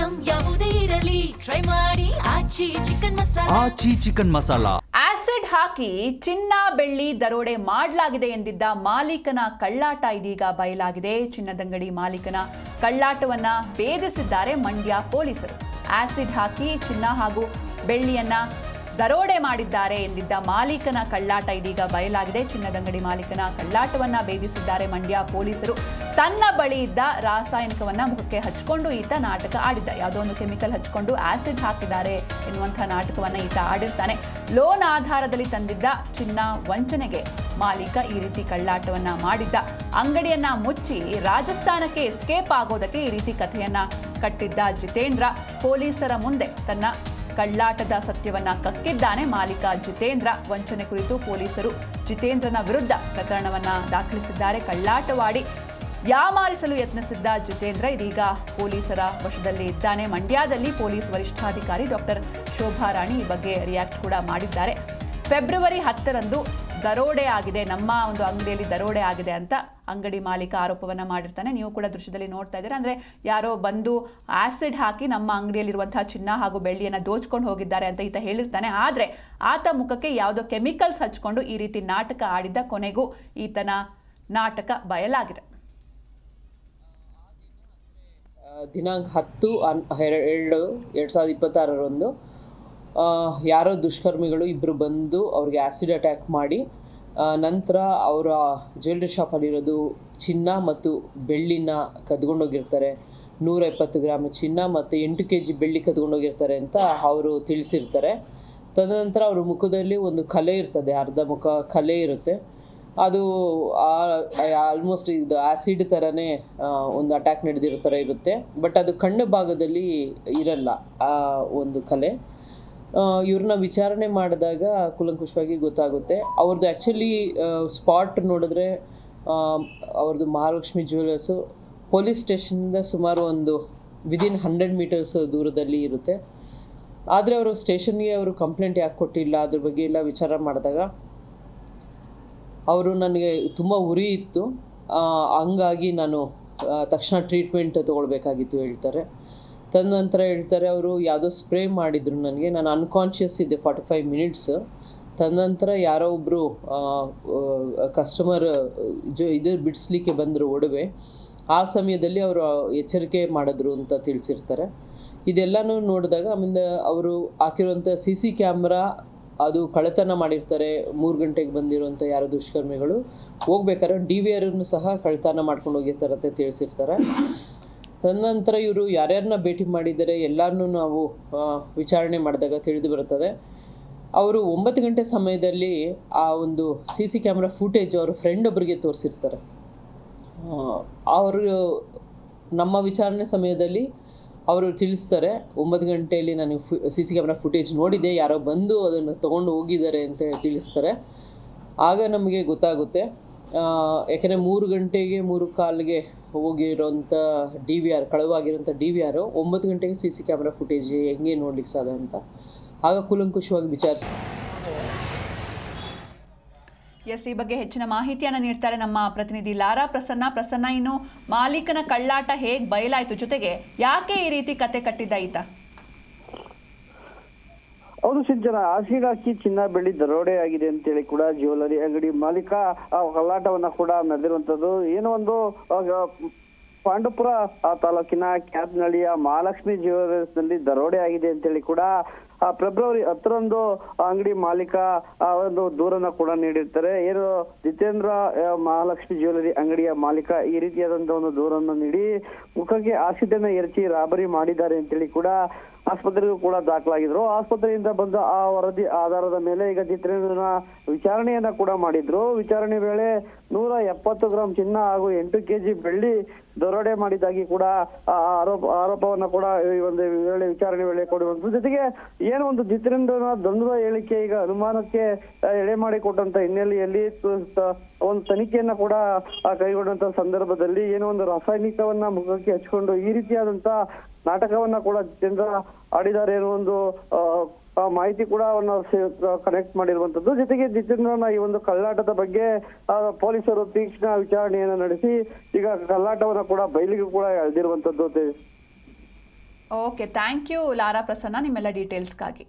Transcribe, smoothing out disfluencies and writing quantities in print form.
Item ಯಾವುದೇ ಇರಲಿ try ಮಾಡಿ ಆಚಿ ಚಿಕನ್ ಮಸಾಲಾ. ಆಸಿಡ್ ಹಾಕಿ ಚಿನ್ನ ಬೆಳ್ಳಿ ದರೋಡೆ ಮಾಡಲಾಗಿದೆ ಎಂದಿದ್ದ ಮಾಲೀಕನ ಕಳ್ಳಾಟ ಇದೀಗ ಬಯಲಾಗಿದೆ. ಚಿನ್ನದಂಗಡಿ ಮಾಲೀಕನ ಕಳ್ಳಾಟವನ್ನ ಭೇದಿಸಿದ್ದಾರೆ ಮಂಡ್ಯ ಪೊಲೀಸರು. ಆಸಿಡ್ ಹಾಕಿ ಚಿನ್ನ ಹಾಗೂ ಬೆಳ್ಳಿಯನ್ನ ದರೋಡೆ ಮಾಡಿದ್ದಾರೆ ಎಂದಿದ್ದ ಮಾಲೀಕನ ಕಳ್ಳಾಟ ಇದೀಗ ಬಯಲಾಗಿದೆ. ಚಿನ್ನದಂಗಡಿ ಮಾಲೀಕನ ಕಳ್ಳಾಟವನ್ನ ಭೇದಿಸಿದ್ದಾರೆ ಮಂಡ್ಯ ಪೊಲೀಸರು. ತನ್ನ ಬಳಿ ಇದ್ದ ರಾಸಾಯನಿಕವನ್ನ ಮುಖಕ್ಕೆ ಹಚ್ಕೊಂಡು ಈತ ನಾಟಕ ಆಡಿದ್ದ. ಯಾವುದೋ ಒಂದು ಕೆಮಿಕಲ್ ಹಚ್ಕೊಂಡು ಆಸಿಡ್ ಹಾಕಿದ್ದಾರೆ ಎನ್ನುವಂತಹ ನಾಟಕವನ್ನ ಈತ ಆಡಿರ್ತಾನೆ. ಲೋನ್ ಆಧಾರದಲ್ಲಿ ತಂದಿದ್ದ ಚಿನ್ನ ವಂಚನೆಗೆ ಮಾಲೀಕ ಈ ರೀತಿ ಕಳ್ಳಾಟವನ್ನ ಮಾಡಿದ್ದ. ಅಂಗಡಿಯನ್ನ ಮುಚ್ಚಿ ರಾಜಸ್ಥಾನಕ್ಕೆ ಎಸ್ಕೇಪ್ ಆಗೋದಕ್ಕೆ ಈ ರೀತಿ ಕಥೆಯನ್ನ ಕಟ್ಟಿದ್ದ ಜಿತೇಂದ್ರ ಪೊಲೀಸರ ಮುಂದೆ ತನ್ನ ಕಳ್ಳಾಟದ ಸತ್ಯವನ್ನ ಕಕ್ಕಿದ್ದಾನೆ. ಮಾಲೀಕ ಜಿತೇಂದ್ರ ವಂಚನೆ ಕುರಿತು ಪೊಲೀಸರು ಜಿತೇಂದ್ರನ ವಿರುದ್ಧ ಪ್ರಕರಣವನ್ನ ದಾಖಲಿಸಿದ್ದಾರೆ. ಕಳ್ಳಾಟವಾಡಿ ಯಾಮಾರಿಸಲು ಯತ್ನಿಸಿದ್ದ ಜಿತೇಂದ್ರ ಇದೀಗ ಪೊಲೀಸರ ವಶದಲ್ಲಿ ಇದ್ದಾನೆ. ಮಂಡ್ಯದಲ್ಲಿ ಪೊಲೀಸ್ ವರಿಷ್ಠಾಧಿಕಾರಿ ಡಾಕ್ಟರ್ ಶೋಭಾ ರಾಣಿ ಈ ಬಗ್ಗೆ ರಿಯಾಕ್ಟ್ ಕೂಡ ಮಾಡಿದ್ದಾರೆ. ಫೆಬ್ರವರಿ 10ರಂದು ದರೋಡೆ ಆಗಿದೆ, ನಮ್ಮ ಒಂದು ಅಂಗಡಿಯಲ್ಲಿ ದರೋಡೆ ಆಗಿದೆ ಅಂತ ಅಂಗಡಿ ಮಾಲೀಕ ಆರೋಪವನ್ನ ಮಾಡಿರ್ತಾನೆ. ನೀವು ಕೂಡ ದೃಶ್ಯದಲ್ಲಿ ನೋಡ್ತಾ ಇದ್ದೀರಾ. ಅಂದ್ರೆ ಯಾರೋ ಬಂದು ಆಸಿಡ್ ಹಾಕಿ ನಮ್ಮ ಅಂಗಡಿಯಲ್ಲಿರುವಂತಹ ಚಿನ್ನ ಹಾಗೂ ಬೆಳ್ಳಿಯನ್ನ ದೋಚ್ಕೊಂಡು ಹೋಗಿದ್ದಾರೆ ಅಂತ ಈತ ಹೇಳಿರ್ತಾನೆ. ಆದ್ರೆ ಆತ ಮುಖಕ್ಕೆ ಯಾವುದೋ ಕೆಮಿಕಲ್ಸ್ ಹಚ್ಕೊಂಡು ಈ ರೀತಿ ನಾಟಕ ಆಡಿದ್ದ. ಕೊನೆಗೂ ಈತನ ನಾಟಕ ಬಯಲಾಗಿದೆ. ದಿನಾಂಕ 10/2/2026 ಯಾರೋ ದುಷ್ಕರ್ಮಿಗಳು ಇಬ್ಬರು ಬಂದು ಅವ್ರಿಗೆ ಆ್ಯಸಿಡ್ ಅಟ್ಯಾಕ್ ಮಾಡಿ ನಂತರ ಅವರ ಜ್ಯುವೆಲ್ರಿ ಶಾಪಲ್ಲಿರೋದು ಚಿನ್ನ ಮತ್ತು ಬೆಳ್ಳಿನ ಕದ್ಕೊಂಡೋಗಿರ್ತಾರೆ. 170 ಗ್ರಾಮ್ ಚಿನ್ನ ಮತ್ತು 8 kg ಬೆಳ್ಳಿ ಕದ್ಕೊಂಡೋಗಿರ್ತಾರೆ ಅಂತ ಅವರು ತಿಳಿಸಿರ್ತಾರೆ. ತದನಂತರ ಅವ್ರ ಮುಖದಲ್ಲಿ ಒಂದು ಕಲೆ ಇರ್ತದೆ, ಅರ್ಧ ಮುಖ ಕಲೆ ಇರುತ್ತೆ. ಅದು ಆಲ್ಮೋಸ್ಟ್ ಇದು ಆ್ಯಸಿಡ್ ಥರನೇ ಒಂದು ಅಟ್ಯಾಕ್ ನಡೆದಿರೋ ಥರ ಇರುತ್ತೆ. ಬಟ್ ಅದು ಕಣ್ಣು ಭಾಗದಲ್ಲಿ ಇರಲ್ಲ ಆ ಒಂದು ಕಲೆ. ಇವ್ರನ್ನ ವಿಚಾರಣೆ ಮಾಡಿದಾಗ ಕೂಲಂಕುಷವಾಗಿ ಗೊತ್ತಾಗುತ್ತೆ. ಅವ್ರದ್ದು ಆ್ಯಕ್ಚುಲಿ ಸ್ಪಾಟ್ ನೋಡಿದ್ರೆ ಅವ್ರದ್ದು ಮಹಾಲಕ್ಷ್ಮಿ ಜ್ಯುವೆಲರ್ಸು ಪೊಲೀಸ್ ಸ್ಟೇಷನಿಂದ ಸುಮಾರು ಒಂದು ವಿದಿನ್ 100 ಮೀಟರ್ಸ್ ದೂರದಲ್ಲಿ ಇರುತ್ತೆ. ಆದರೆ ಅವರು ಸ್ಟೇಷನ್ಗೆ ಅವರು ಕಂಪ್ಲೇಂಟ್ ಯಾಕೆ ಕೊಟ್ಟಿಲ್ಲ ಅದ್ರ ಬಗ್ಗೆ ಎಲ್ಲ ವಿಚಾರ ಮಾಡಿದಾಗ ಅವರು ನನಗೆ ತುಂಬ ಉರಿ ಇತ್ತು, ಹಂಗಾಗಿ ನಾನು ತಕ್ಷಣ ಟ್ರೀಟ್ಮೆಂಟ್ ತೊಗೊಳ್ಬೇಕಾಗಿತ್ತು ಹೇಳ್ತಾರೆ. ತದನಂತರ ಹೇಳ್ತಾರೆ ಅವರು ಯಾವುದೋ ಸ್ಪ್ರೇ ಮಾಡಿದರು ನನಗೆ, ನಾನು ಅನ್ಕಾನ್ಷಿಯಸ್ ಇದ್ದೆ 45 ಮಿನಿಟ್ಸ್. ತದನಂತರ ಯಾರೋ ಒಬ್ಬರು ಕಸ್ಟಮರ್ ಇದು ಬಿಡಿಸ್ಲಿಕ್ಕೆ ಬಂದರು ಒಡವೆ. ಆ ಸಮಯದಲ್ಲಿ ಅವರು ಎಚ್ಚರಿಕೆ ಮಾಡಿದ್ರು ಅಂತ ತಿಳಿಸಿರ್ತಾರೆ. ಇದೆಲ್ಲನೂ ನೋಡಿದಾಗ ಆಮೇಲೆ ಅವರು ಹಾಕಿರುವಂಥ CC ಕ್ಯಾಮ್ರಾ ಅದು ಕಳ್ಳತನ ಮಾಡಿರ್ತಾರೆ. 3 ಗಂಟೆಗೆ ಬಂದಿರುವಂಥ ಯಾರೋ ದುಷ್ಕರ್ಮಿಗಳು ಹೋಗ್ಬೇಕಾದ್ರೆ DVR ಸಹ ಕಳ್ಳತನ ಮಾಡ್ಕೊಂಡು ಹೋಗಿರ್ತಾರೆ ಅಂತ ತಿಳಿಸಿರ್ತಾರೆ. ತದನಂತರ ಇವರು ಯಾರ್ಯಾರನ್ನ ಭೇಟಿ ಮಾಡಿದ್ದಾರೆ ಎಲ್ಲರನ್ನೂ ನಾವು ವಿಚಾರಣೆ ಮಾಡಿದಾಗ ತಿಳಿದು ಬರುತ್ತದೆ. ಅವರು 9 ಗಂಟೆ ಸಮಯದಲ್ಲಿ ಆ ಒಂದು CC ಕ್ಯಾಮ್ರಾ ಫುಟೇಜ್ ಅವ್ರ ಫ್ರೆಂಡ್ ಒಬ್ಬರಿಗೆ ತೋರಿಸಿರ್ತಾರೆ. ಅವರು ನಮ್ಮ ವಿಚಾರಣೆ ಸಮಯದಲ್ಲಿ ಅವರು ತಿಳಿಸ್ತಾರೆ 9 ಗಂಟೆಯಲ್ಲಿ ನಾನು CC ಕ್ಯಾಮ್ರಾ ಫುಟೇಜ್ ನೋಡಿದೆ, ಯಾರೋ ಬಂದು ಅದನ್ನು ತೊಗೊಂಡು ಹೋಗಿದ್ದಾರೆ ಅಂತ ತಿಳಿಸ್ತಾರೆ. ಆಗ ನಮಗೆ ಗೊತ್ತಾಗುತ್ತೆ. ಯಾಕೆಂದರೆ 3 ಗಂಟೆಗೆ 3:15ಗೆ ಹೋಗಿರೋಂಥ DVR ಕಳುವಾಗಿರೋಂಥ DVR 9 ಗಂಟೆಗೆ CC ಕ್ಯಾಮ್ರಾ ಫುಟೇಜ್ ಹೆಂಗೆ ನೋಡ್ಲಿಕ್ಕೆ ಸಾಧ್ಯ ಅಂತ ಆಗ ಕೂಲಂಕುಷವಾಗಿ ವಿಚಾರಿಸಿ. ಈ ಬಗ್ಗೆ ಹೆಚ್ಚಿನ ಮಾಹಿತಿಯನ್ನು ನೀಡ್ತಾರೆ ನಮ್ಮ ಪ್ರತಿನಿಧಿ ಲಾರಾ ಪ್ರಸನ್ನ. ಇನ್ನು ಮಾಲೀಕನ ಕಳ್ಳಾಟ ಹೇಗೆ ಬಯಲಾಯಿತು, ಜೊತೆಗೆ ಯಾಕೆ ಈ ರೀತಿ ಕತೆ ಕಟ್ಟಿದ್ದ ಈತ? ಹೌದು ಸಿಂಚನ, ಆಸಿಡ್ ಹಾಕಿ ಚಿನ್ನ ಬೆಳ್ಳಿ ದರೋಡೆ ಆಗಿದೆ ಅಂತೇಳಿ ಕೂಡ ಜ್ಯುವೆಲರಿ ಅಂಗಡಿ ಮಾಲೀಕ ಕಳ್ಳಾಟವನ್ನ ಕೂಡ ನಡೆದಿರುವಂತದ್ದು. ಏನೋ ಒಂದು ಪಾಂಡವಪುರ ತಾಲೂಕಿನ ಕ್ಯಾತ್ನಳ್ಳಿಯ ಮಹಾಲಕ್ಷ್ಮಿ ಜ್ಯುವೆಲರ್ಸ್ ನಲ್ಲಿ ದರೋಡೆ ಆಗಿದೆ ಅಂತೇಳಿ ಕೂಡ ಫೆಬ್ರವರಿ 10ರಂದು ಅಂಗಡಿ ಮಾಲೀಕ ಒಂದು ದೂರನ್ನ ಕೂಡ ನೀಡಿರ್ತಾರೆ. ಏನು ಜಿತೇಂದ್ರ ಮಹಾಲಕ್ಷ್ಮಿ ಜ್ಯುವೆಲರಿ ಅಂಗಡಿಯ ಮಾಲೀಕ ಈ ರೀತಿಯಾದಂತಹ ಒಂದು ದೂರನ್ನು ನೀಡಿ ಮುಖಕ್ಕೆ ಆಸಿಡ್ ಅನ್ನ ಎರಚಿ ರಾಬರಿ ಮಾಡಿದ್ದಾರೆ ಅಂತೇಳಿ ಕೂಡ ಆಸ್ಪತ್ರೆಗೂ ಕೂಡ ದಾಖಲಾಗಿದ್ರು. ಆಸ್ಪತ್ರೆಯಿಂದ ಬಂದ ಆ ವರದಿ ಆಧಾರದ ಮೇಲೆ ಈಗ ಜಿತೇಂದ್ರನ ವಿಚಾರಣೆಯನ್ನ ಕೂಡ ಮಾಡಿದ್ರು. ವಿಚಾರಣೆ ವೇಳೆ 170 ಗ್ರಾಂ ಚಿನ್ನ ಹಾಗೂ 8 kg ಬೆಳ್ಳಿ ದರೋಡೆ ಮಾಡಿದ್ದಾಗಿ ಕೂಡ ಆರೋಪವನ್ನ ಕೂಡ ಈ ಒಂದು ವೇಳೆ ವಿಚಾರಣೆ ವೇಳೆ ಕೊಡುವಂತ. ಜೊತೆಗೆ ಏನೋ ಒಂದು ಜಿತೇಂದ್ರನ ದ್ವಂದ್ವ ಹೇಳಿಕೆ ಈಗ ಅನುಮಾನಕ್ಕೆ ಎಡೆ ಮಾಡಿಕೊಟ್ಟಂತ ಹಿನ್ನೆಲೆಯಲ್ಲಿ ಒಂದು ತನಿಖೆಯನ್ನ ಕೂಡ ಕೈಗೊಂಡಂತ ಸಂದರ್ಭದಲ್ಲಿ ಏನೋ ಒಂದು ರಾಸಾಯನಿಕವನ್ನ ಮುಖಕ್ಕೆ ಹಚ್ಕೊಂಡು ಈ ರೀತಿಯಾದಂತ ನಾಟಕವನ್ನ ಕೂಡ ಜಿತೇಂದ್ರ ಆಡಿದ್ದಾರೆ ಅನ್ನೋ ಒಂದು ಮಾಹಿತಿ ಕೂಡ ಕನೆಕ್ಟ್ ಮಾಡಿರುವಂತದ್ದು. ಜೊತೆಗೆ ಜಿತೇಂದ್ರನ ಈ ಒಂದು ಕಳ್ಳಾಟದ ಬಗ್ಗೆ ಪೊಲೀಸರು ತೀಕ್ಷ್ಣ ವಿಚಾರಣೆಯನ್ನ ನಡೆಸಿ ಈಗ ಕಳ್ಳಾಟವನ್ನ ಕೂಡ ಬಯಲಿಗೆ ಕೂಡ ಎಳೆದಿರುವಂತದ್ದು. Okay, thank you Lara Prasanna ನಿಮ್ಮೆಲ್ಲ ಡೀಟೇಲ್ಸ್ಗಾಗಿ.